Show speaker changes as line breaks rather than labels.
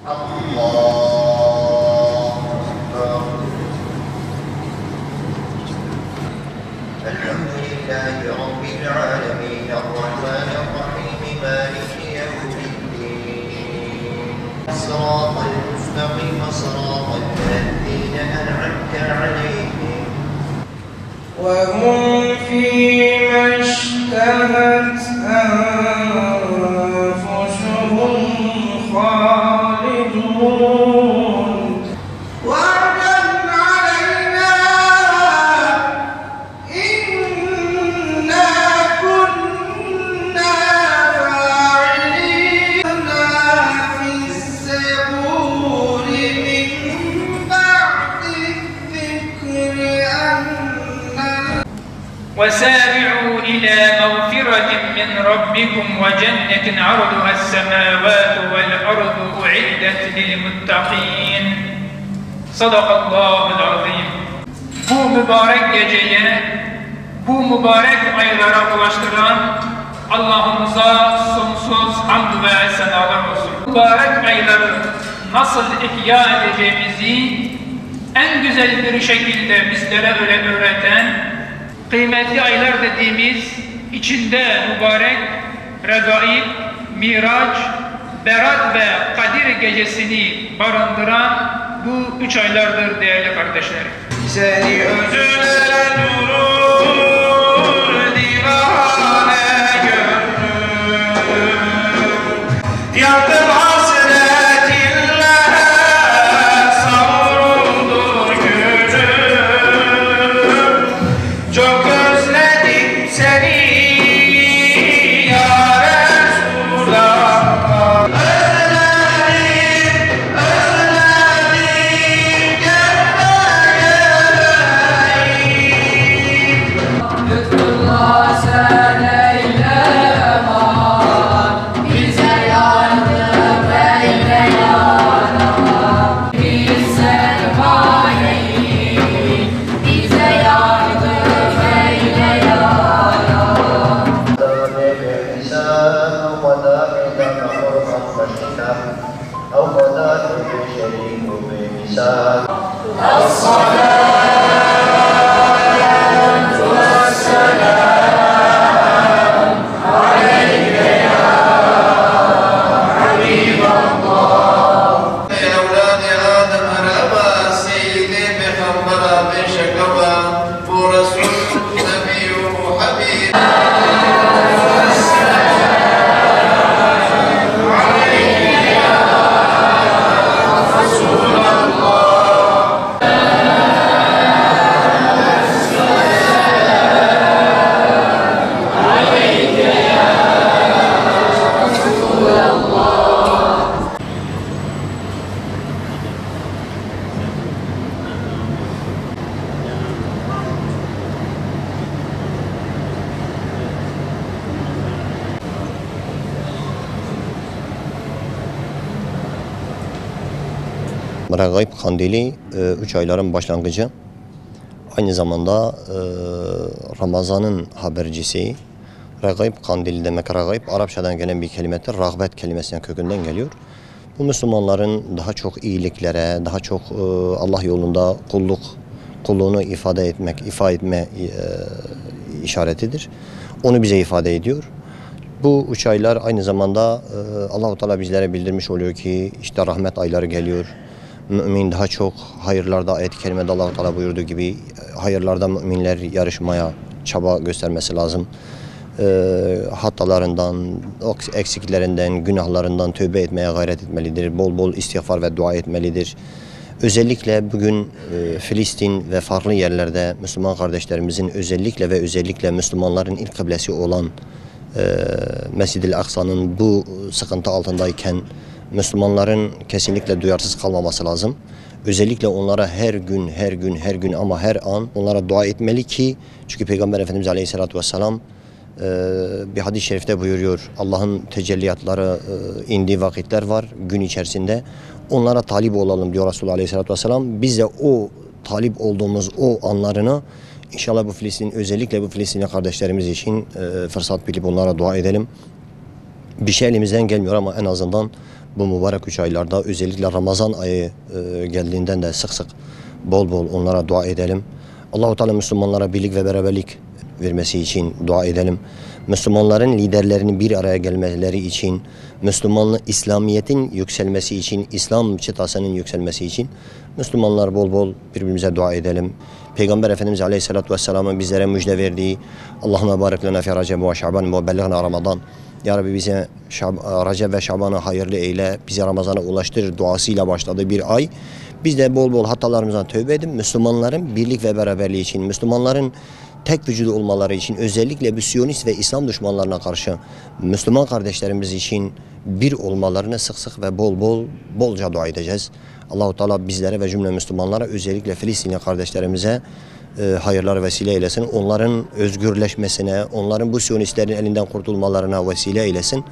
الله أكبر. الحمد لله رب العالمين الرحمن الرحيم مالك يوم الدين صراط المستقيم صراط الذين أنعمت عليهم
وهم فيما اشتهت أنفسهم خالدون وعدا علينا إنا كنا فاعلين في الزبور من بعد الذكر
وسارعوا إلى مغفرة من ربكم وجنة عرضها السماوات والأرض أعدت للمتقين. Sadakallahul azim. Bu mübarek geceye, bu mübarek aylara ulaştıran Allah'ımıza sonsuz hamd ve senalar olsun. Mübarek ayları nasıl ihya edeceğimizi en güzel bir şekilde bizlere öğreten, kıymetli aylar dediğimiz içinde mübarek, Regaib, Miraç, Berat ve Kadir gecesini barındıran bu 3 aylardır değerli kardeşlerim.
Seni özüne durur divane gönlüm, yandım hasretinle savruldu gönlüm. Çok özledim seni ya Resulallah. Özledim, gelme geleyim.
Lütfullah sen eyle eman, bize yardım eyle ya Rab. Biz sermayeyi, bize yardım eyle ya Rab.
أو قضاء شريك بمثال Regaib Kandili 3 ayların başlangıcı. Aynı zamanda Ramazan'ın habercisi. Regaib Kandili demek, Regaib Arapçadan gelen bir kelimedir. Rağbet kelimesinden kökünden geliyor. Bu Müslümanların daha çok iyiliklere, daha çok Allah yolunda kulluğunu ifade etme işaretidir. Onu bize ifade ediyor. Bu 3 aylar aynı zamanda Allah-u Teala bizlere bildirmiş oluyor ki işte rahmet ayları geliyor. Mümin daha çok hayırlarda, ayet-i kerimede Allah-u Teala buyurduğu gibi hayırlarda müminler yarışmaya çaba göstermesi lazım. Hatalarından, eksiklerinden, günahlarından tövbe etmeye gayret etmelidir. Bol bol istiğfar ve dua etmelidir. Özellikle bugün Filistin ve farklı yerlerde Müslüman kardeşlerimizin özellikle Müslümanların ilk kıblesi olan Mescid-i Aksa'nın bu sıkıntı altındayken Müslümanların kesinlikle duyarsız kalmaması lazım. Özellikle onlara her gün ama her an onlara dua etmeli ki çünkü Peygamber Efendimiz Aleyhisselatü Vesselam bir hadis-i şerifte buyuruyor. Allah'ın tecelliyatları indiği vakitler var gün içerisinde. Onlara talip olalım diyor Resulullah Aleyhisselatü Vesselam. Biz de o talip olduğumuz o anlarını inşallah özellikle bu Filistinli kardeşlerimiz için fırsat bilip onlara dua edelim. Bir şey elimizden gelmiyor ama en azından bu mübarek 3 aylarda özellikle Ramazan ayı geldiğinden de sık sık bol bol onlara dua edelim. Allah-u Teala Müslümanlara birlik ve beraberlik vermesi için dua edelim. Müslümanların liderlerinin bir araya gelmeleri için, İslamiyet'in yükselmesi için, İslam çıtasının yükselmesi için Müslümanlar bol bol birbirimize dua edelim. Peygamber Efendimiz Aleyhisselatü Vesselam'ın bizlere müjde verdiği Allahümme barik lena fi Recep ve Şaban ve bellighna Ramazan. Ya Rabbi bize Recep ve Şaban'ı hayırlı eyle, bize Ramazan'a ulaştır duasıyla başladığı bir ay. Biz de bol bol hatalarımızdan tövbe edin. Müslümanların birlik ve beraberliği için, Müslümanların tek vücudu olmaları için, özellikle bu Siyonist ve İslam düşmanlarına karşı Müslüman kardeşlerimiz için bir olmalarını sık sık ve bolca dua edeceğiz. Allah-u Teala bizlere ve cümle Müslümanlara, özellikle Filistinli kardeşlerimize hayırlar vesile eylesin. Onların özgürleşmesine, onların bu Siyonistlerin elinden kurtulmalarına vesile eylesin.